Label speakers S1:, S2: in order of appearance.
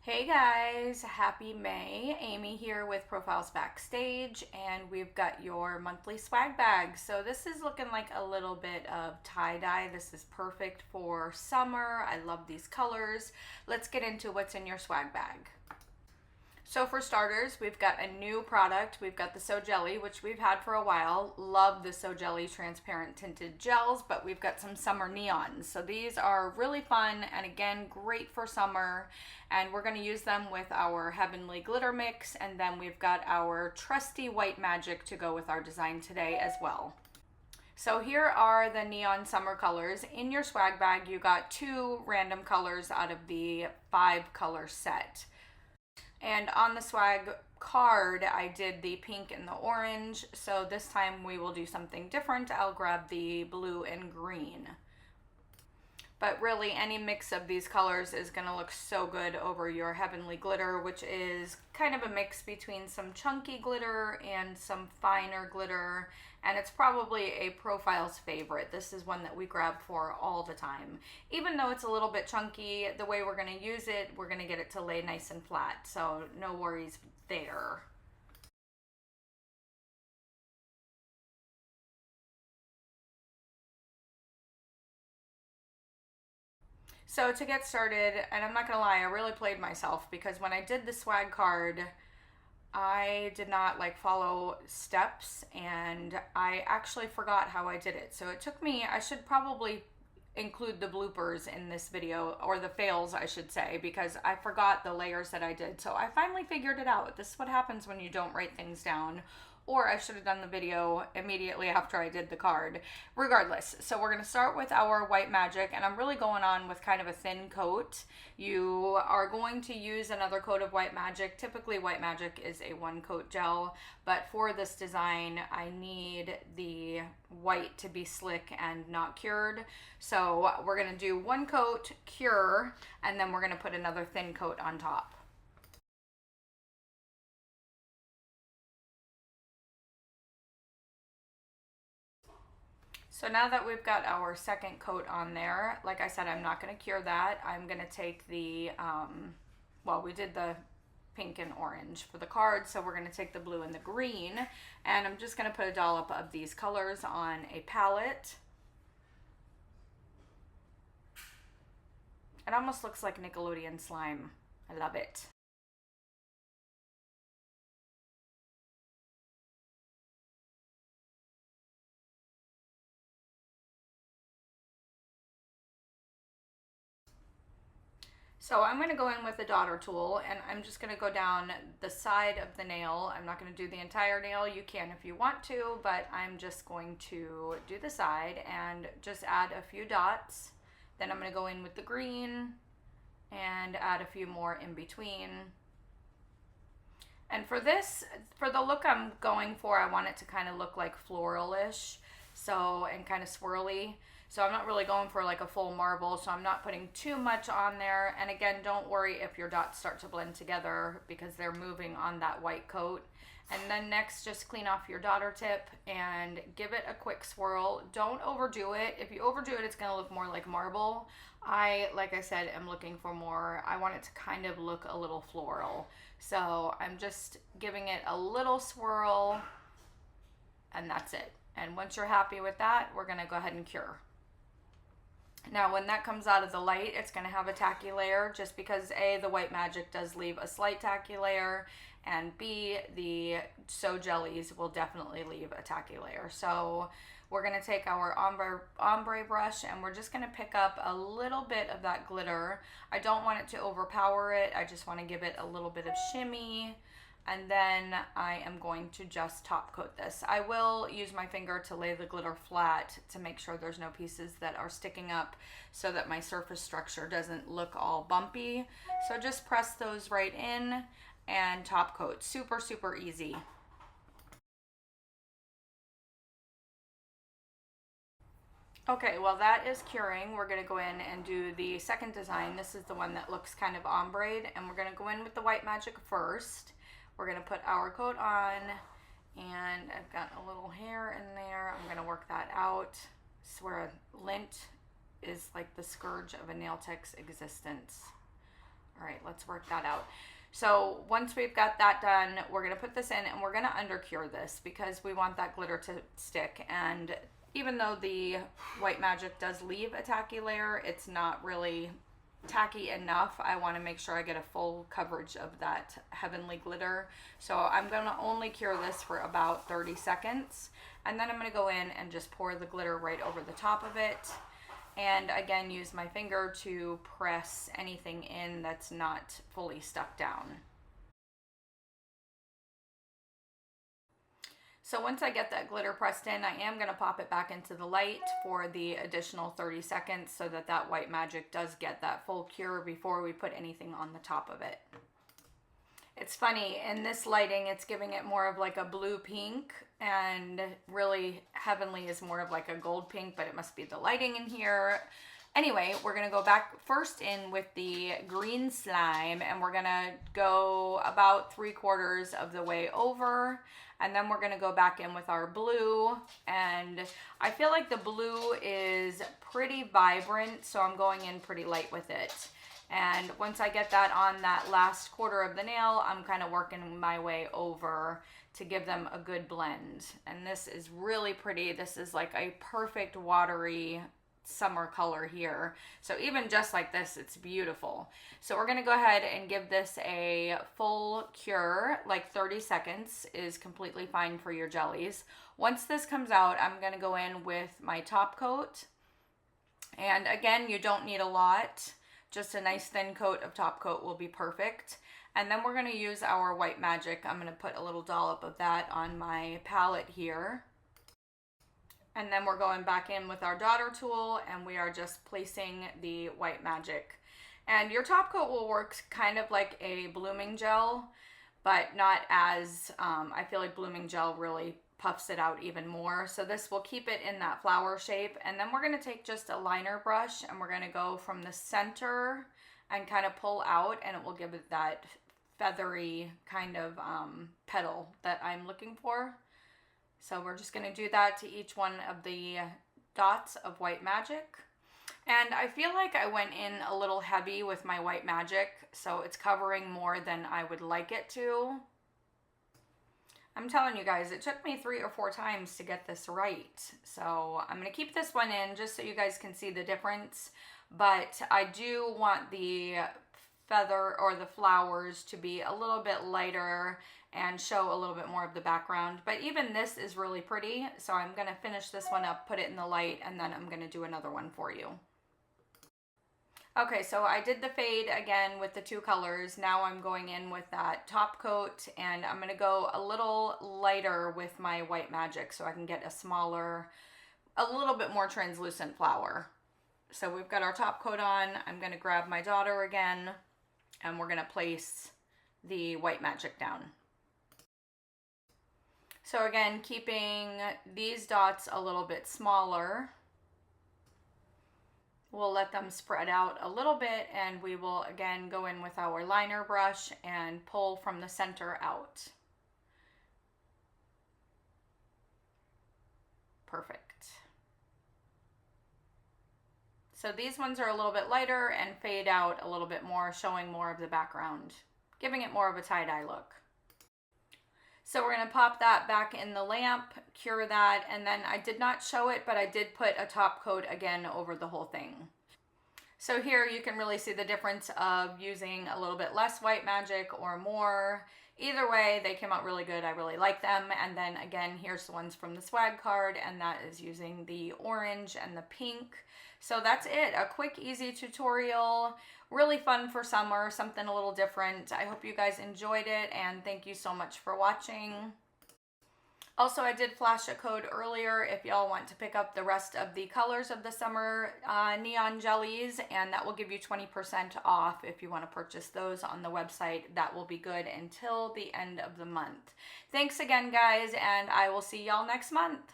S1: Hey guys, happy May. Amy here with Profiles Backstage, and we've got your monthly swag bag. So this is looking like a little bit of tie-dye. This is perfect for summer. I love these colors. Let's get into what's in your swag bag. So for starters, we've got a new product. We've got the So Jelly, which we've had for a while. Love the So Jelly transparent tinted gels, but we've got some summer neons. So these are really fun and again, great for summer. And we're gonna use them with our Heavenly Glitter Mix. And then we've got our trusty White Magic to go with our design today as well. So here are the neon summer colors. In your swag bag, you got 2 random colors out of the 5 color set. And on the swag card, I did the pink and the orange. So this time we will do something different. I'll grab the blue and green. But really any mix of these colors is gonna look so good over your Heavenly Glitter, which is kind of a mix between some chunky glitter and some finer glitter. And it's probably a Profiles favorite. This is one that we grab for all the time. Even though it's a little bit chunky, the way we're gonna use it, we're gonna get it to lay nice and flat. So no worries there. So to get started, and I'm not gonna lie, I really played myself because when I did the swag card, I did not like follow steps and I actually forgot how I did it. So it took me, I should probably include the bloopers in this video, or the fails I should say, because I forgot the layers that I did. So I finally figured it out. This is what happens when you don't write things down. Or I should have done the video immediately after I did the card. Regardless, so we're gonna start with our White Magic, and I'm really going on with kind of a thin coat. You are going to use another coat of White Magic. Typically White Magic is a 1-coat gel, but for this design, I need the white to be slick and not cured. So we're gonna do 1 coat, cure, and then we're gonna put another thin coat on top. So now that we've got our second coat on there, like I said, I'm not going to cure that. I'm going to take the, well, we did the pink and orange for the card, so we're going to take the blue and the green, and I'm just going to put a dollop of these colors on a palette. It almost looks like Nickelodeon slime. I love it. So I'm going to go in with the daughter tool, and I'm just going to go down the side of the nail. I'm not going to do the entire nail. You can if you want to, but I'm just going to do the side and just add a few dots. Then I'm going to go in with the green and add a few more in between. And for this, for the look I'm going for, I want it to kind of look like floral-ish, so, and kind of swirly. So I'm not really going for like a full marble, so I'm not putting too much on there. And again, don't worry if your dots start to blend together because they're moving on that white coat. And then next, just clean off your daughter tip and give it a quick swirl. Don't overdo it. If you overdo it, it's gonna look more like marble. Like I said, am looking for more, I want it to kind of look a little floral. So I'm just giving it a little swirl and that's it. And once you're happy with that, we're gonna go ahead and cure. Now when that comes out of the light, it's going to have a tacky layer just because A, the White Magic does leave a slight tacky layer, and B, the So Jellies will definitely leave a tacky layer. So we're going to take our ombre brush and we're just going to pick up a little bit of that glitter. I don't want it to overpower it. I just want to give it a little bit of shimmy. And then I am going to just top coat this. I will use my finger to lay the glitter flat to make sure there's no pieces that are sticking up so that my surface structure doesn't look all bumpy. So just press those right in and top coat. Super, super easy. Okay, well that is curing. We're gonna go in and do the second design. This is the one that looks kind of ombre, and we're gonna go in with the White Magic first. We're gonna put our coat on, and I've got a little hair in there. I'm gonna work that out. I swear lint is like the scourge of a nail tech's existence. All right, let's work that out. So once we've got that done, we're gonna put this in and we're gonna undercure this because we want that glitter to stick. And even though the White Magic does leave a tacky layer, it's not really tacky enough. I wanna make sure I get a full coverage of that heavenly glitter. So I'm gonna only cure this for about 30 seconds. And then I'm gonna go in and just pour the glitter right over the top of it. And again, use my finger to press anything in that's not fully stuck down. So once I get that glitter pressed in, I am gonna pop it back into the light for the additional 30 seconds so that that White Magic does get that full cure before we put anything on the top of it. It's funny, in this lighting, it's giving it more of like a blue pink, and really heavenly is more of like a gold pink, but it must be the lighting in here. Anyway, we're gonna go back first in with the green slime, and we're gonna go about 3/4 of the way over, and then we're gonna go back in with our blue. And I feel like the blue is pretty vibrant, so I'm going in pretty light with it. And once I get that on that last quarter of the nail, I'm kind of working my way over to give them a good blend. And this is really pretty. This is like a perfect watery summer color here. So even just like this, it's beautiful. So we're gonna go ahead and give this a full cure, like 30 seconds is completely fine for your jellies. Once this comes out, I'm gonna go in with my top coat. And again, you don't need a lot. Just a nice thin coat of top coat will be perfect. And then we're gonna use our White Magic. I'm gonna put a little dollop of that on my palette here. And then we're going back in with our daughter tool and we are just placing the White Magic. And your top coat will work kind of like a blooming gel, but not as, I feel like blooming gel really puffs it out even more. So this will keep it in that flower shape. And then we're gonna take just a liner brush and we're gonna go from the center and kind of pull out, and it will give it that feathery kind of petal that I'm looking for. So we're just gonna do that to each one of the dots of White Magic. And I feel like I went in a little heavy with my White Magic, so it's covering more than I would like it to. I'm telling you guys, it took me 3 or 4 times to get this right. So I'm gonna keep this one in just so you guys can see the difference. But I do want the feather or the flowers to be a little bit lighter and show a little bit more of the background. But even this is really pretty. So I'm gonna finish this one up, put it in the light, and then I'm gonna do another one for you. Okay, so I did the fade again with the 2 colors. Now I'm going in with that top coat, and I'm gonna go a little lighter with my White Magic so I can get a smaller, a little bit more translucent flower. So we've got our top coat on. I'm gonna grab my daughter again, and we're gonna place the White Magic down. So again, keeping these dots a little bit smaller. We'll let them spread out a little bit, and we will again go in with our liner brush and pull from the center out. Perfect. So these ones are a little bit lighter and fade out a little bit more, showing more of the background, giving it more of a tie-dye look. So we're gonna pop that back in the lamp, cure that, and then I did not show it, but I did put a top coat again over the whole thing. So here you can really see the difference of using a little bit less White Magic or more. Either way, they came out really good. I really like them. And then again, here's the ones from the swag card, and that is using the orange and the pink. So that's it, a quick, easy tutorial. Really fun for summer, something a little different. I hope you guys enjoyed it, and thank you so much for watching. Also, I did flash a code earlier if y'all want to pick up the rest of the colors of the summer neon jellies, and that will give you 20% off if you want to purchase those on the website. That will be good until the end of the month. Thanks again, guys, and I will see y'all next month.